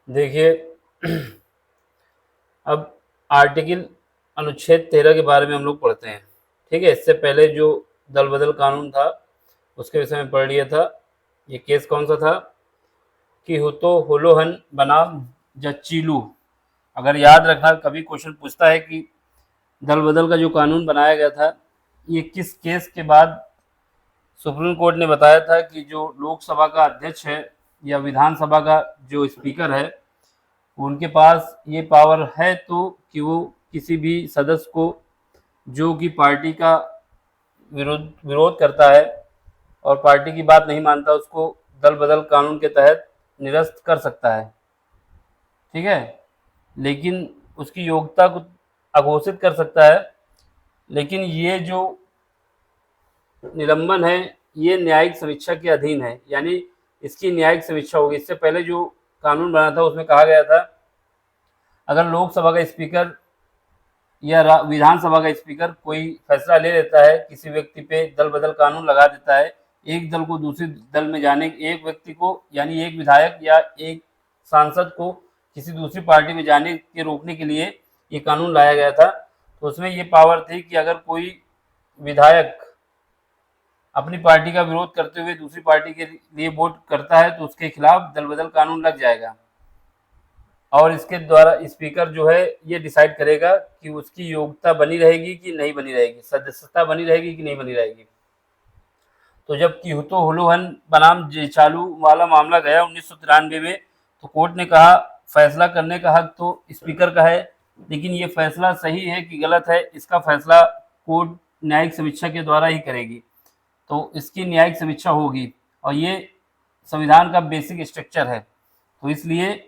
देखिए, अब आर्टिकल अनुच्छेद 13 के बारे में हम लोग पढ़ते हैं। ठीक है, इससे पहले जो दल बदल कानून था उसके विषय में पढ़ लिया था। ये केस कौन सा था कि हुतो होलोहन बनाम जच्चीलू। अगर याद रखना, कभी क्वेश्चन पूछता है कि दल बदल का जो कानून बनाया गया था ये किस केस के बाद सुप्रीम कोर्ट ने बताया था कि जो लोकसभा का अध्यक्ष है या विधानसभा का जो स्पीकर है उनके पास ये पावर है तो कि वो किसी भी सदस्य को जो कि पार्टी का विरोध विरोध करता है और पार्टी की बात नहीं मानता उसको दल बदल कानून के तहत निरस्त कर सकता है। ठीक है, लेकिन उसकी योग्यता को अघोषित कर सकता है। लेकिन ये जो निलंबन है ये न्यायिक समीक्षा के अधीन है, यानी इसकी न्यायिक समीक्षा होगी। इससे पहले जो कानून बना था उसमें कहा गया था अगर लोकसभा का स्पीकर या विधानसभा का स्पीकर कोई फैसला ले लेता है, किसी व्यक्ति पे दल बदल कानून लगा देता है, एक दल को दूसरे दल में जाने, एक व्यक्ति को यानी एक विधायक या एक सांसद को किसी दूसरी पार्टी में जाने के रोकने के लिए ये कानून लाया गया था। तो उसमें ये पावर थी कि अगर कोई विधायक अपनी पार्टी का विरोध करते हुए दूसरी पार्टी के लिए वोट करता है तो उसके खिलाफ दल बदल कानून लग जाएगा और इसके द्वारा स्पीकर जो है ये डिसाइड करेगा कि उसकी योग्यता बनी रहेगी कि नहीं बनी रहेगी, सदस्यता बनी रहेगी कि नहीं बनी रहेगी। तो जब किहुतो हुलोहन बनाम जेचालू वाला मामला गया 1993 में, तो कोर्ट ने कहा फैसला करने का हक तो स्पीकर का है, लेकिन ये फैसला सही है कि गलत है इसका फैसला कोर्ट न्यायिक समीक्षा के द्वारा ही करेगी। तो इसकी न्यायिक समीक्षा होगी और ये संविधान का बेसिक स्ट्रक्चर है, तो इसलिए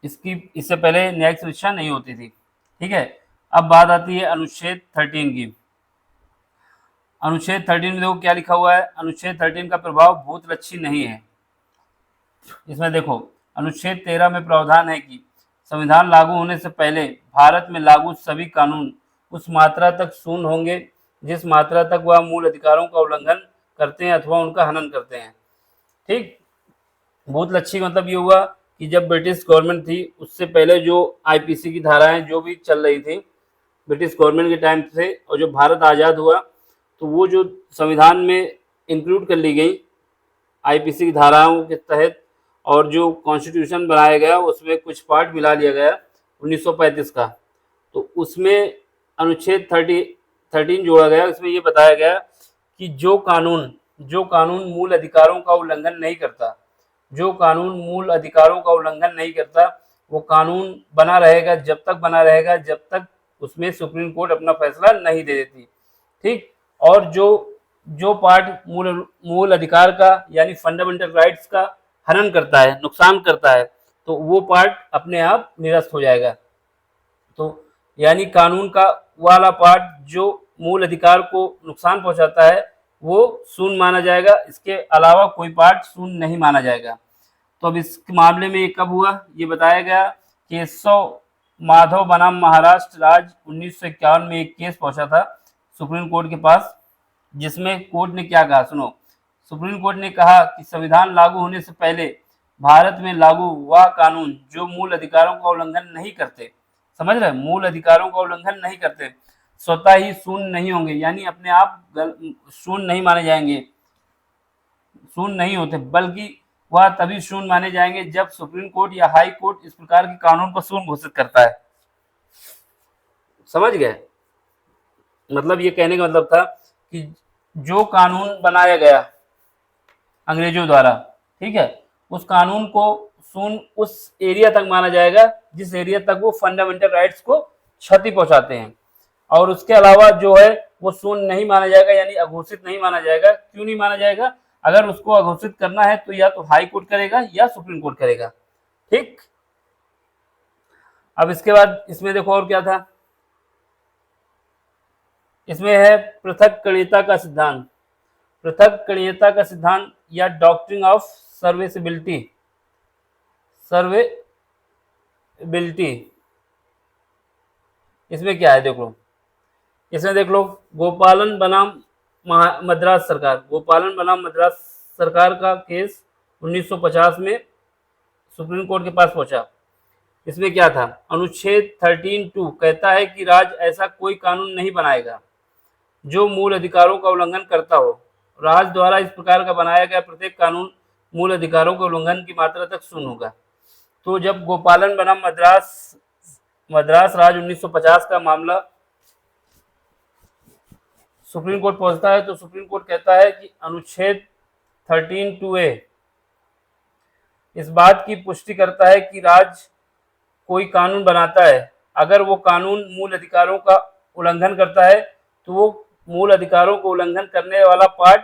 इससे पहले न्यायिक समीक्षा नहीं होती थी। ठीक है, अब बात आती है अनुच्छेद 13 की। अनुच्छेद 13 में देखो क्या लिखा हुआ है। अनुच्छेद 13 का प्रभाव भूतलक्षी नहीं है। इसमें देखो अनुच्छेद 13 में प्रावधान है कि संविधान लागू होने से पहले भारत में लागू सभी कानून उस मात्रा तक शून्य होंगे जिस मात्रा तक वह मूल अधिकारों का उल्लंघन करते हैं अथवा उनका हनन करते हैं। ठीक, भूतलक्षी मतलब ये हुआ कि जब ब्रिटिश गवर्नमेंट थी उससे पहले जो आईपीसी की धाराएं जो भी चल रही थी ब्रिटिश गवर्नमेंट के टाइम से, और जो भारत आज़ाद हुआ तो वो जो संविधान में इंक्लूड कर ली गई आईपीसी की धाराओं के तहत, और जो कॉन्स्टिट्यूशन बनाया गया उसमें कुछ पार्ट मिला लिया गया 1935 का। तो उसमें अनुच्छेद 13 जोड़ा गया। इसमें ये बताया गया कि जो कानून मूल अधिकारों का उल्लंघन नहीं करता, जो कानून मूल अधिकारों का उल्लंघन नहीं करता वो कानून बना रहेगा, जब तक बना रहेगा जब तक उसमें सुप्रीम कोर्ट अपना फैसला नहीं दे देती। ठीक, और जो पार्ट मूल अधिकार का यानी फंडामेंटल राइट्स का हनन करता है, नुकसान करता है, तो वो पार्ट अपने आप निरस्त हो जाएगा। तो यानी कानून का वाला पार्ट जो मूल अधिकार को नुकसान पहुंचाता है वो शून्य माना जाएगा, इसके अलावा कोई पार्ट शून्य नहीं माना जाएगा। तो अब इस मामले में ये कब हुआ ये बताया गया। केशव माधव बनाम महाराष्ट्र राज्य 1951 में एक केस पहुंचा था सुप्रीम कोर्ट के पास, जिसमें कोर्ट ने क्या कहा सुनो। सुप्रीम कोर्ट ने कहा कि संविधान लागू होने से पहले भारत में लागू वह कानून जो मूल अधिकारों का उल्लंघन नहीं करते, समझ रहे, मूल अधिकारों का उल्लंघन नहीं करते, स्वतः ही शून्य नहीं होंगे, यानी अपने आप शून्य नहीं माने जाएंगे, शून्य नहीं होते, बल्कि वह तभी शून्य माने जाएंगे जब सुप्रीम कोर्ट या हाई कोर्ट इस प्रकार के कानून को शून्य घोषित करता है। समझ गए, मतलब ये कहने का मतलब था कि जो कानून बनाया गया अंग्रेजों द्वारा, ठीक है, उस कानून को शून्य उस एरिया तक माना जाएगा जिस एरिया तक वो फंडामेंटल राइट्स को क्षति पहुंचाते हैं, और उसके अलावा जो है वो शून्य नहीं माना जाएगा, यानी अघोषित नहीं माना जाएगा। क्यों नहीं माना जाएगा? अगर उसको अघोषित करना है तो या तो हाई कोर्ट करेगा या सुप्रीम कोर्ट करेगा। ठीक, अब इसके बाद इसमें देखो और क्या था। इसमें है पृथक्करणीयता का सिद्धांत। पृथक्करणीयता का सिद्धांत या डॉक्ट्रिन ऑफ सर्विसिबिलिटी, इसमें क्या है देखो। इसमें देख लो गोपालन बनाम मद्रास सरकार, गोपालन बनाम मद्रास सरकार का केस 1950 में सुप्रीम कोर्ट के पास पहुंचा। इसमें क्या था, अनुच्छेद 13(2) कहता है कि राज्य ऐसा कोई कानून नहीं बनाएगा जो मूल अधिकारों का उल्लंघन करता हो। राज्य द्वारा इस प्रकार का बनाया गया प्रत्येक कानून मूल अधिकारों के उल्लंघन की मात्रा तक शून्य होगा। तो जब गोपालन बनाम मद्रास राज्य 1950 का मामला सुप्रीम कोर्ट पहुंचता है, तो सुप्रीम कोर्ट कहता है कि अनुच्छेद 13(2)(a) इस बात की पुष्टि करता है कि राज्य कोई कानून बनाता है, अगर वो कानून मूल अधिकारों का उल्लंघन करता है तो वो मूल अधिकारों को उल्लंघन करने वाला पार्ट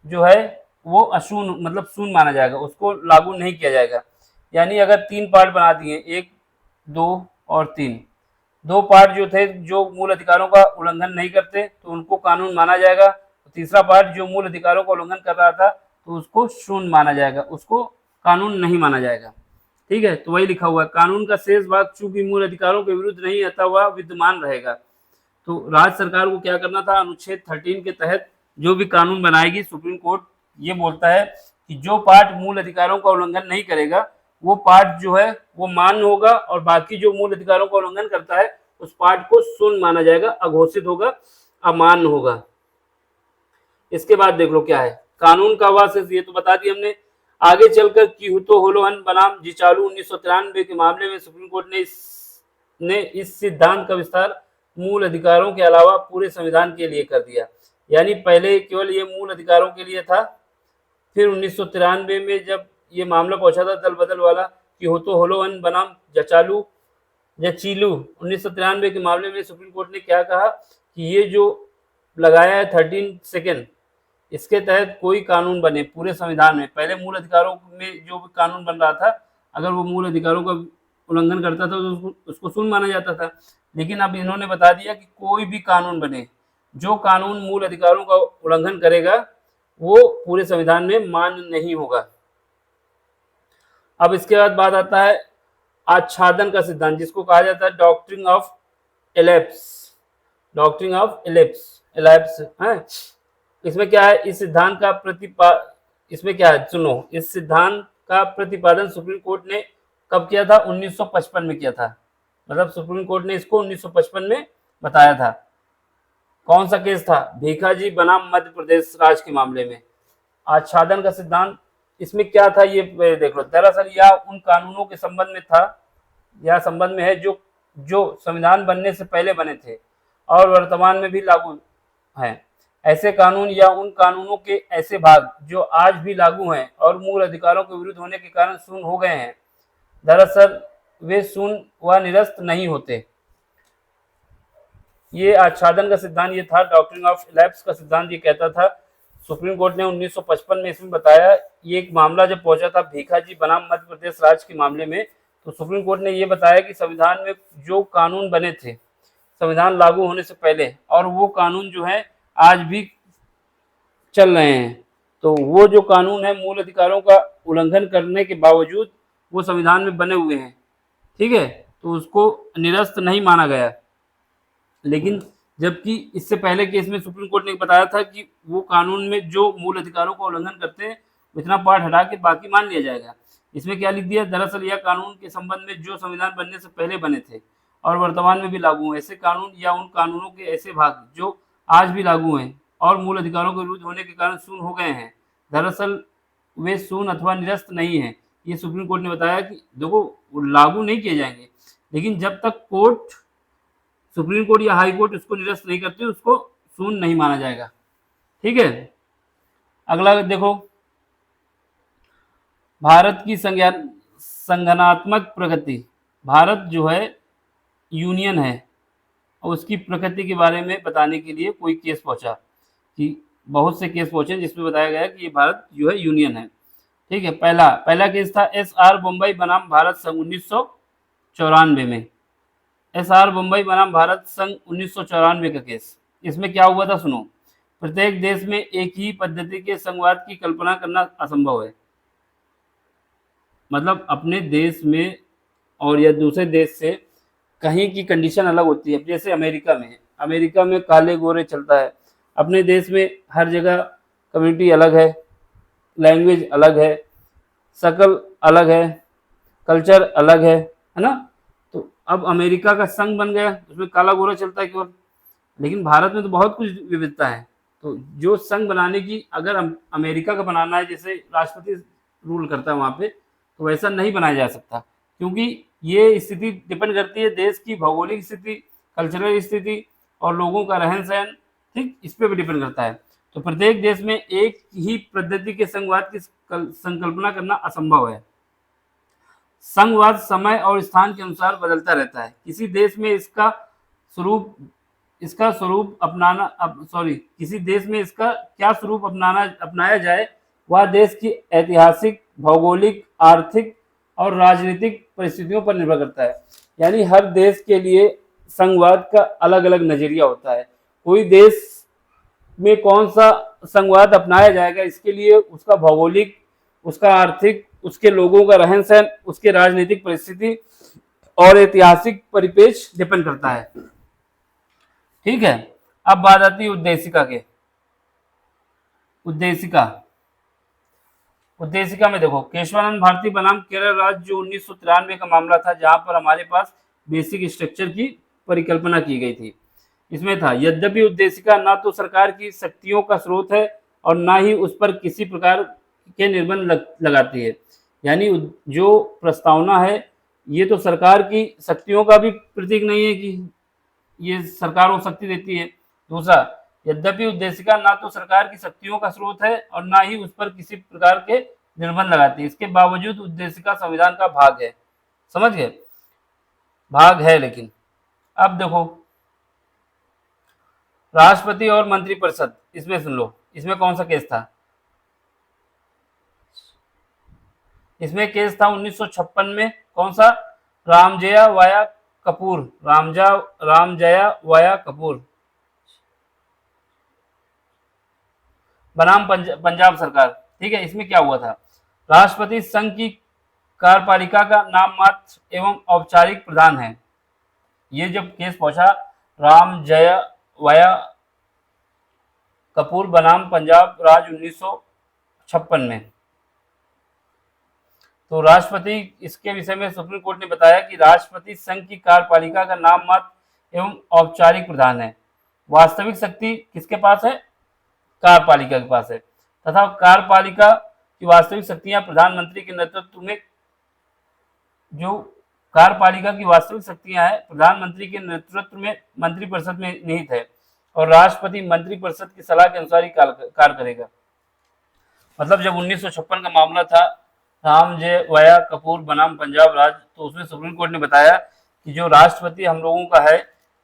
जो है वो अशून्य मतलब शून्य माना जाएगा, उसको लागू नहीं किया जाएगा। यानी अगर 3 पार्ट बना दिए, 1, 2 और 3, 2 पार्ट जो थे जो मूल अधिकारों का उल्लंघन नहीं करते तो उनको कानून माना जाएगा, तीसरा पार्ट जो मूल अधिकारों का उल्लंघन कर रहा था तो उसको शून्य माना जाएगा, उसको कानून नहीं माना जाएगा। ठीक है, तो वही लिखा हुआ है, कानून का शेष भाग चूंकि मूल अधिकारों के विरुद्ध नहीं अतः वह विद्यमान रहेगा। तो राज्य सरकार को क्या करना था, अनुच्छेद 13 के तहत जो भी कानून बनाएगी, सुप्रीम कोर्ट ये बोलता है कि जो पार्ट मूल अधिकारों का उल्लंघन नहीं करेगा वो पार्ट जो है वो मान्य होगा, और बाकी जो मूल अधिकारों का उल्लंघन करता है उस पार्ट को शून्य माना जाएगा, अघोषित होगा, अमान्य होगा। इसके बाद देख लो क्या है कानून का वास, ये तो बता दी हमने। आगे चलकर कीहुतो होलोहन बनाम जिचालू 1993 के मामले में सुप्रीम कोर्ट ने इस सिद्धांत का विस्तार मूल अधिकारों के अलावा पूरे संविधान के लिए कर दिया। यानी पहले केवल ये मूल अधिकारों के लिए था, फिर 1993 में जब ये मामला पहुंचा था दल बदल वाला कीहुतो होलोहन बनाम जचीलू 1993 के मामले में सुप्रीम कोर्ट ने क्या कहा कि ये जो लगाया है 13 सेकेंड, इसके तहत कोई कानून बने पूरे संविधान में, पहले मूल अधिकारों में जो भी कानून बन रहा था अगर वो मूल अधिकारों का उल्लंघन करता था तो उसको शून्य माना जाता था, लेकिन अब इन्होंने बता दिया कि कोई भी कानून बने, जो कानून मूल अधिकारों का उल्लंघन करेगा वो पूरे संविधान में मान्य नहीं होगा। अब इसके बाद बात आता है आच्छादन का सिद्धांत, जिसको कहा जाता है doctrine of ellipse. Doctrine of ellipse है। इसमें क्या है, इस सिद्धांत का इसमें क्या है सुनो, इस सिद्धांत का प्रतिपादन सुप्रीम कोर्ट ने कब किया था, 1955 में किया था। मतलब सुप्रीम कोर्ट ने इसको 1955 में बताया था। कौन सा केस था, भीखाजी बनाम मध्य प्रदेश राज्य के मामले में। आच्छादन का सिद्धांत इसमें क्या था ये देख लो। दरअसल यह उन कानूनों के संबंध में था या संबंध में है जो संविधान बनने से पहले बने थे और वर्तमान में भी लागू हैं। ऐसे कानून या उन कानूनों के ऐसे भाग जो आज भी लागू हैं और मूल अधिकारों के विरुद्ध होने के कारण शून्य हो गए हैं, दरअसल वे शून्य व निरस्त नहीं होते। ये आच्छादन का सिद्धांत ये था। डॉक्ट्रिन ऑफ एलिप्स का सिद्धांत ये कहता था, सुप्रीम कोर्ट ने 1955 में इसमें बताया, ये एक मामला जब पहुंचा था भीखाजी बनाम मध्य प्रदेश राज्य के मामले में, तो सुप्रीम कोर्ट ने ये बताया कि संविधान में जो कानून बने थे संविधान लागू होने से पहले और वो कानून जो है आज भी चल रहे हैं, तो वो जो कानून है मूल अधिकारों का उल्लंघन करने के बावजूद वो संविधान में बने हुए हैं, ठीक है, तो उसको निरस्त नहीं माना गया। लेकिन जबकि इससे पहले केस में सुप्रीम कोर्ट ने बताया था कि वो कानून में जो मूल अधिकारों का उल्लंघन करते हैं इतना पार्ट हटा के बाकी मान लिया जाएगा। इसमें क्या लिख दिया, दरअसल यह कानून के संबंध में जो संविधान बनने से पहले बने थे और वर्तमान में भी लागू हैं, ऐसे कानून या उन कानूनों के ऐसे भाग जो आज भी लागू हैं और मूल अधिकारों के विरुद्ध होने के कारण शून्य हो गए हैं, दरअसल वे शून्य अथवा निरस्त नहीं है। ये सुप्रीम कोर्ट ने बताया कि देखो लागू नहीं किए जाएंगे, लेकिन जब तक कोर्ट सुप्रीम कोर्ट या हाई कोर्ट उसको निरस्त नहीं करते उसको शून्य नहीं माना जाएगा। ठीक है, अगला देखो, भारत की संगठनात्मक प्रगति। भारत जो है यूनियन है और उसकी प्रकृति के बारे में बताने के लिए कोई केस पहुंचा कि बहुत से केस पहुंचे जिसमें बताया गया कि ये भारत जो है यूनियन है। ठीक है, पहला केस था SR बम्बई बनाम भारत संघ 1994 में। SR बम्बई बनाम भारत संघ 1994 का केस। इसमें क्या हुआ था सुनो, प्रत्येक देश में एक ही पद्धति के संघवाद की कल्पना करना असंभव है। मतलब अपने देश में और या दूसरे देश से कहीं की कंडीशन अलग होती है। जैसे अमेरिका में काले गोरे चलता है, अपने देश में हर जगह कम्युनिटी अलग है, लैंग्वेज अलग है, शक्ल अलग है, कल्चर अलग है ना। तो अब अमेरिका का संघ बन गया, उसमें काला गोरा चलता है केवल, लेकिन भारत में तो बहुत कुछ विविधता है। तो जो संघ बनाने की, अगर अमेरिका का बनाना है जैसे राष्ट्रपति रूल करता है वहाँ पे, तो वैसा नहीं बनाया जा सकता, क्योंकि ये स्थिति डिपेंड करती है देश की भौगोलिक स्थिति, कल्चरल स्थिति और लोगों का रहन सहन, ठीक, इस पे भी डिपेंड करता है। तो प्रत्येक देश में एक ही पद्धति के संघवाद की संकल्पना करना असंभव है। संघवाद समय और स्थान के अनुसार बदलता रहता है। किसी देश में किसी देश में इसका क्या स्वरूप अपनाया जाए, वह देश की ऐतिहासिक, भौगोलिक, आर्थिक और राजनीतिक परिस्थितियों पर निर्भर करता है। यानी हर देश के लिए संघवाद का अलग अलग नजरिया होता है। कोई देश में कौन सा संघवाद अपनाया जाएगा, इसके लिए उसका भौगोलिक, उसका आर्थिक, उसके लोगों का रहन सहन, उसके राजनीतिक परिस्थिति और ऐतिहासिक परिपेक्ष डिपेंड करता है। ठीक है, अब बात आती है उद्देशिका के। उद्देशिका में देखो, केशवानंद भारती बनाम केरल राज्य, जो 1993 का मामला था, जहां पर हमारे पास बेसिक स्ट्रक्चर की परिकल्पना की गई थी। इसमें था, यद्यपि उद्देशिका ना तो सरकार की शक्तियों का स्रोत है और ना ही उस पर किसी प्रकार के निर्बंध लगाती है। यानी जो प्रस्तावना है, ये तो सरकार की शक्तियों का भी प्रतीक नहीं है कि ये सरकार को शक्ति देती है। दूसरा, यद्यपि उद्देशिका ना तो सरकार की शक्तियों का स्रोत है और ना ही उस पर किसी प्रकार के निर्बंध लगाती है, इसके बावजूद उद्देशिका संविधान का भाग है। समझ गए, भाग है। लेकिन अब देखो, राष्ट्रपति और मंत्रिपरिषद, इसमें सुन लो, इसमें कौन सा केस था? इसमें केस था 1956 में, कौन सा? रामजया वाया कपूर बनाम पंजाब सरकार। ठीक है, इसमें क्या हुआ था? राष्ट्रपति संघ की कार्यपालिका का नाम मात्र एवं औपचारिक प्रधान है। ये जब केस पहुंचा रामजया वाया कपूर बनाम पंजाब राज्य 1956 में, तो राष्ट्रपति, इसके विषय में सुप्रीम कोर्ट ने बताया कि राष्ट्रपति संघ की कार्यपालिका का नाम मात्र एवं औपचारिक प्रधान है। वास्तविक शक्ति किसके पास है? कार्यपालिका के पास है, तथा कार्यपालिका की वास्तविक शक्तियां प्रधानमंत्री के नेतृत्व में, जो कार्यपालिका की वास्तविक शक्तियां हैं प्रधानमंत्री के नेतृत्व में मंत्रिपरिषद में निहित है और राष्ट्रपति मंत्रिपरिषद की सलाह के अनुसार ही कार्य करेगा। मतलब जब 1956 का मामला था रामजया कपूर बनाम पंजाब राज्य, तो उसमें सुप्रीम कोर्ट ने बताया कि जो राष्ट्रपति हम लोगों का है,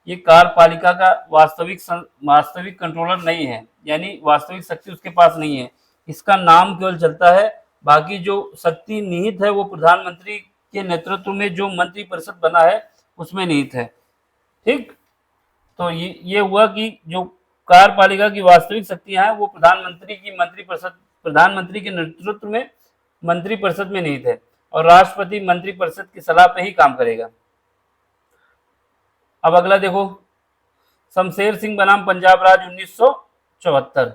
ये कार्यपालिका का वास्तविक कंट्रोलर नहीं है, यानी वास्तविक शक्ति उसके पास नहीं है, इसका नाम केवल चलता है। बाकी जो शक्ति निहित है वो प्रधानमंत्री के नेतृत्व में जो मंत्रिपरिषद बना है उसमें निहित है। ठीक, तो ये हुआ कि जो कार्यपालिका की वास्तविक शक्तियां हैं वो प्रधानमंत्री के नेतृत्व में मंत्रिपरिषद में निहित है और राष्ट्रपति मंत्रिपरिषद की सलाह पे ही काम करेगा। अब अगला देखो, शमशेर सिंह बनाम पंजाब राज्य 1974।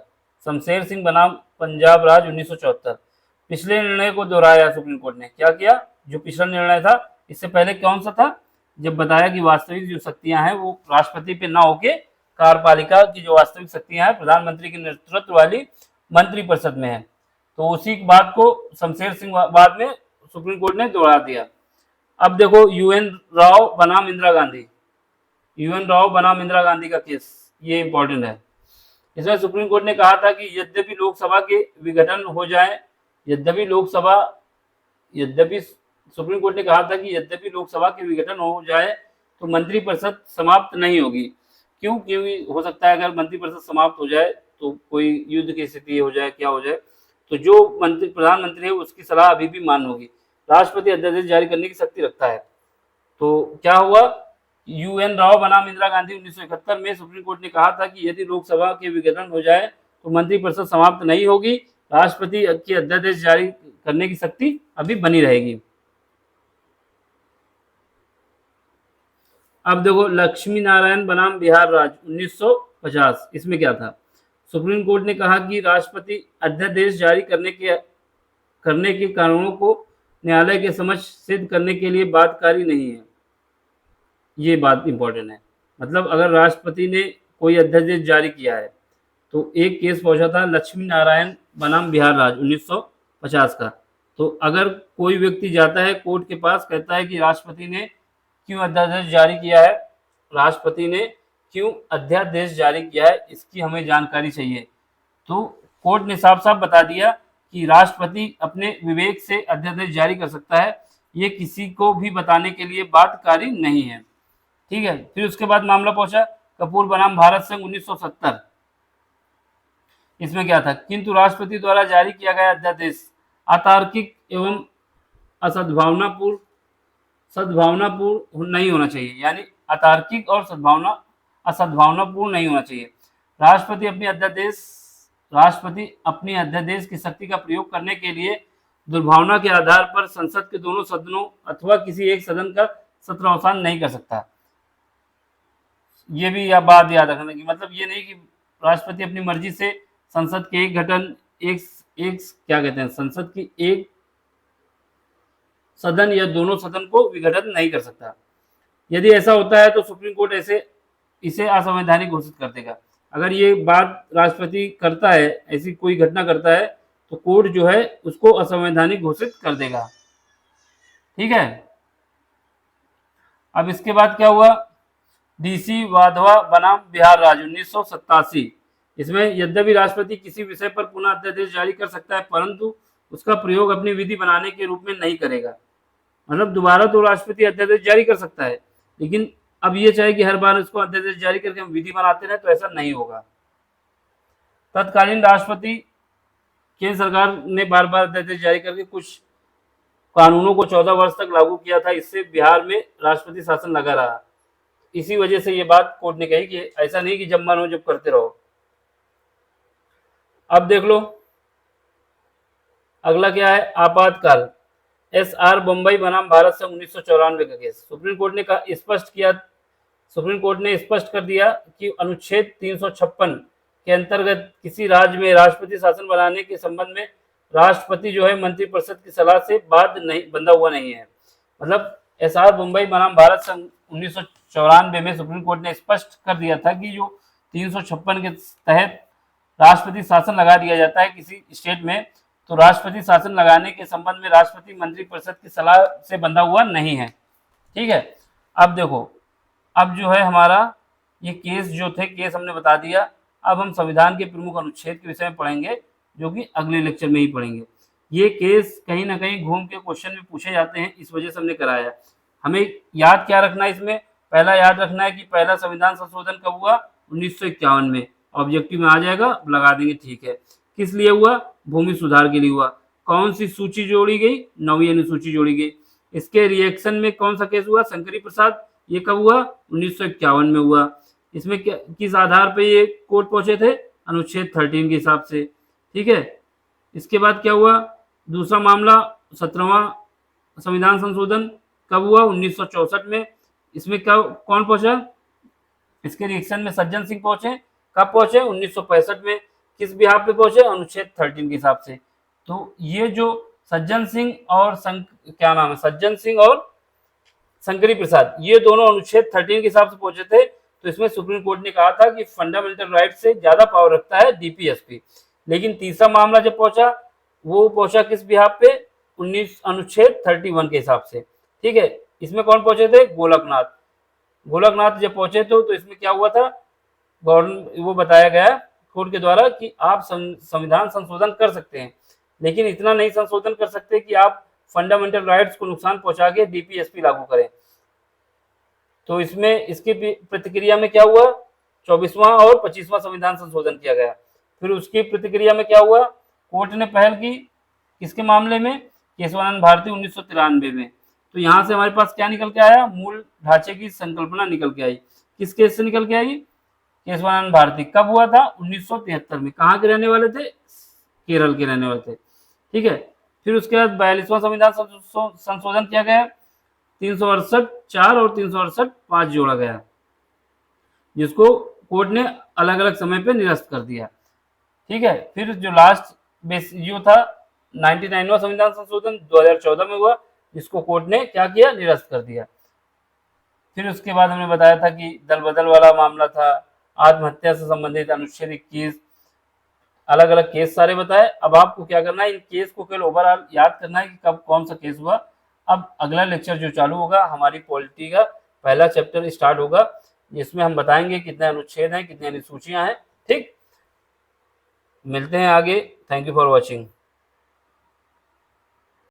शमशेर सिंह बनाम पंजाब राज्य 1974। पिछले निर्णय को दोहराया सुप्रीम कोर्ट ने। क्या किया? जो पिछला निर्णय था, इससे पहले कौन सा था? जब बताया कि वास्तविक जो शक्तियां हैं वो राष्ट्रपति पे ना होके कार्यपालिका की जो वास्तविक शक्तियां हैं प्रधानमंत्री के नेतृत्व वाली मंत्रिपरिषद में है, तो उसी बात को शमशेर सिंह बाद में सुप्रीम कोर्ट ने दोहरा दिया। अब देखो, यूएन राव बनाम इंदिरा गांधी का केस, ये इंपॉर्टेंट है। इसमें सुप्रीम कोर्ट ने कहा था कि यद्यपि लोकसभा के विघटन हो जाए, सुप्रीम कोर्ट ने कहा था कि यद्यपि लोकसभा के विघटन हो जाए तो मंत्रिपरिषद समाप्त नहीं होगी। क्यों? क्योंकि हो सकता है अगर मंत्रिपरिषद समाप्त हो जाए तो कोई युद्ध की स्थिति हो जाए, क्या हो जाए, तो जो प्रधानमंत्री है उसकी सलाह अभी भी मान्य होगी। राष्ट्रपति अध्यादेश जारी करने की शक्ति रखता है। तो क्या हुआ? यूएन राव बनाम इंदिरा गांधी 1971 में सुप्रीम कोर्ट ने कहा था कि यदि लोकसभा के विघटन हो जाए तो मंत्रिपरिषद समाप्त नहीं होगी, राष्ट्रपति की अध्यादेश जारी करने की शक्ति अभी बनी रहेगी। अब देखो, लक्ष्मी नारायण बनाम बिहार राज्य 1950। इसमें क्या था? सुप्रीम कोर्ट ने कहा कि राष्ट्रपति अध्यादेश जारी करने के कारणों को न्यायालय के समक्ष सिद्ध करने के लिए बाध्यकारी नहीं है। ये बात इंपॉर्टेंट है। मतलब अगर राष्ट्रपति ने कोई अध्यादेश जारी किया है, तो एक केस पहुंचा था लक्ष्मी नारायण बनाम बिहार राज्य 1950 का। तो अगर कोई व्यक्ति जाता है कोर्ट के पास, कहता है कि राष्ट्रपति ने क्यों अध्यादेश जारी किया है, राष्ट्रपति ने क्यों अध्यादेश जारी किया है, इसकी हमें जानकारी चाहिए, तो कोर्ट ने साफ साफ बता दिया कि राष्ट्रपति अपने विवेक से अध्यादेश जारी कर सकता है, ये किसी को भी बताने के लिए बाध्यकारी नहीं है। ठीक है। फिर उसके बाद मामला पहुंचा कपूर बनाम भारत संघ 1970। इसमें क्या था, किंतु राष्ट्रपति द्वारा जारी किया गया अध्यादेश अतार्किक एवं सद्भावनापूर्ण नहीं होना चाहिए, यानी अतार्किक और असद्भावनापूर्ण नहीं होना चाहिए। राष्ट्रपति अपनी अध्यादेश की शक्ति का प्रयोग करने के लिए दुर्भावना के आधार पर संसद के दोनों सदनों अथवा किसी एक सदन का सत्रावसान नहीं कर सकता। ये भी बात याद रखना की मतलब ये नहीं कि राष्ट्रपति अपनी मर्जी से संसद के एक घटन संसद की एक सदन या दोनों सदन को विघटन नहीं कर सकता। यदि ऐसा होता है तो सुप्रीम कोर्ट इसे असंवैधानिक घोषित कर देगा। अगर ये बात राष्ट्रपति करता है, ऐसी कोई घटना करता है, तो कोर्ट जो है उसको असंवैधानिक घोषित कर देगा। ठीक है। अब इसके बाद क्या हुआ, डीसी वाधवा बनाम बिहार राज्य 1987। इसमें यद्यपि राष्ट्रपति किसी विषय पर पुनः अध्यादेश जारी कर सकता है, परंतु उसका प्रयोग अपनी विधि बनाने के रूप में नहीं करेगा। मतलब दोबारा तो राष्ट्रपति अध्यादेश जारी कर सकता है, लेकिन अब ये चाहे कि हर बार उसको अध्यादेश जारी करके हम विधि बनाते रहे, तो ऐसा नहीं होगा। तत्कालीन राष्ट्रपति केंद्र सरकार ने बार बार अध्यादेश जारी करके कुछ कानूनों को 14 वर्ष तक लागू किया था। इससे बिहार में राष्ट्रपति शासन लगा रहा। इसी वजह से ये बात कोर्ट ने कही कि ऐसा नहीं कि जब मन हो जब करते रहो। अब देख लो अगला क्या है, आपातकाल। SR बम्बई बनाम भारत संघ 1994 का केस। सुप्रीम कोर्ट ने स्पष्ट कर दिया कि अनुच्छेद 356 के अंतर्गत किसी राज्य में राष्ट्रपति शासन बनाने के संबंध में राष्ट्रपति जो है मंत्रिपरिषद की सलाह से बंधा हुआ नहीं है। मतलब SR बम्बई बनाम भारत संघ 1994 में सुप्रीम कोर्ट ने स्पष्ट कर दिया था कि जो 356 के तहत राष्ट्रपति शासन लगा दिया जाता है किसी स्टेट में, तो राष्ट्रपति शासन लगाने के संबंध में राष्ट्रपति मंत्रिपरिषद की सलाह से बंधा हुआ नहीं है। ठीक है। अब देखो, अब जो है हमारा ये केस हमने बता दिया। अब हम संविधान के प्रमुख अनुच्छेद के विषय में पढ़ेंगे, जो कि अगले लेक्चर में ही पढ़ेंगे। ये केस कहीं ना कहीं घूम के क्वेश्चन में पूछे जाते हैं, इस वजह से हमने कराया। हमें याद क्या रखना है इसमें, पहला याद रखना है कि पहला संविधान संशोधन कब हुआ, 1951 में। ऑब्जेक्टिव में आ जाएगा, लगा देंगे। ठीक है। किस लिए हुआ, भूमि सुधार के लिए हुआ। कौन सी सूची जोड़ी गई, 9वीं अनुसूची जोड़ी गई। इसके रिएक्शन में कौन सा केस हुआ, शंकरी प्रसाद। ये कब हुआ, 1951 में हुआ। इसमें किस आधार पे ये कोर्ट पहुंचे थे, अनुच्छेद 13 के हिसाब से। ठीक है। इसके बाद क्या हुआ, दूसरा मामला 17वां संविधान संशोधन कब हुआ, 1964 में। इसमें कौन पहुंचा, इसके रिएक्शन में सज्जन सिंह पहुंचे। कब पहुंचे, 1965 में। किस बिहार पे पहुंचे, अनुच्छेद 13 के हिसाब से। तो ये जो सज्जन सिंह और सज्जन सिंह और शंकरी प्रसाद, ये दोनों अनुच्छेद 13 के हिसाब से पहुंचे थे। तो इसमें सुप्रीम कोर्ट ने कहा था कि फंडामेंटल राइट से ज्यादा पावर रखता है डीपीएसपी। लेकिन तीसरा मामला जब पहुंचा, वो पहुंचा किस बिहार पे, अनुच्छेद 31 के हिसाब से। ठीक है। इसमें कौन पहुंचे थे, गोलकनाथ जब पहुंचे तो इसमें क्या हुआ था, वो बताया गया कोर्ट के द्वारा कि आप संविधान संशोधन कर सकते हैं, लेकिन इतना नहीं संशोधन कर सकते कि आप फंडामेंटल राइट्स को नुकसान पहुंचा के डीपीएसपी लागू करें। तो इसमें इसकी प्रतिक्रिया में क्या हुआ, 24वां और 25वां संविधान संशोधन किया गया। फिर उसकी प्रतिक्रिया में क्या हुआ, कोर्ट ने पहल की किसके मामले में, केशवानंद भारती 1993 में। तो यहाँ से हमारे पास क्या निकल के आया, मूल ढांचे की संकल्पना निकल के आई। किस केस से निकल के आई, केशवानंद भारती। कब हुआ था, 1973 में। कहाँ के रहने वाले थे, केरल के रहने वाले थे। ठीक है। फिर उसके बाद 42वां संविधान संशोधन किया गया, 368(4) और 368(5) जोड़ा गया, जिसको कोर्ट ने अलग अलग समय पे निरस्त कर दिया। ठीक है। फिर जो लास्ट जो था 99वां संविधान संशोधन 2014 में हुआ, जिसको कोर्ट ने क्या किया, निरस्त कर दिया। फिर उसके बाद हमने बताया था कि दल बदल वाला मामला था, आत्महत्या से संबंधित अनुच्छेद 21, अलग अलग केस सारे बताए। अब आपको क्या करना है, इन केस को केवल ओवरऑल याद करना है कि कब कौन सा केस हुआ। अब अगला लेक्चर जो चालू होगा, हमारी पॉलिटी का पहला चैप्टर स्टार्ट होगा, जिसमें हम बताएंगे कितने अनुच्छेद हैं, कितनी अनुसूचियां हैं। ठीक, मिलते हैं आगे। Thank you for watching.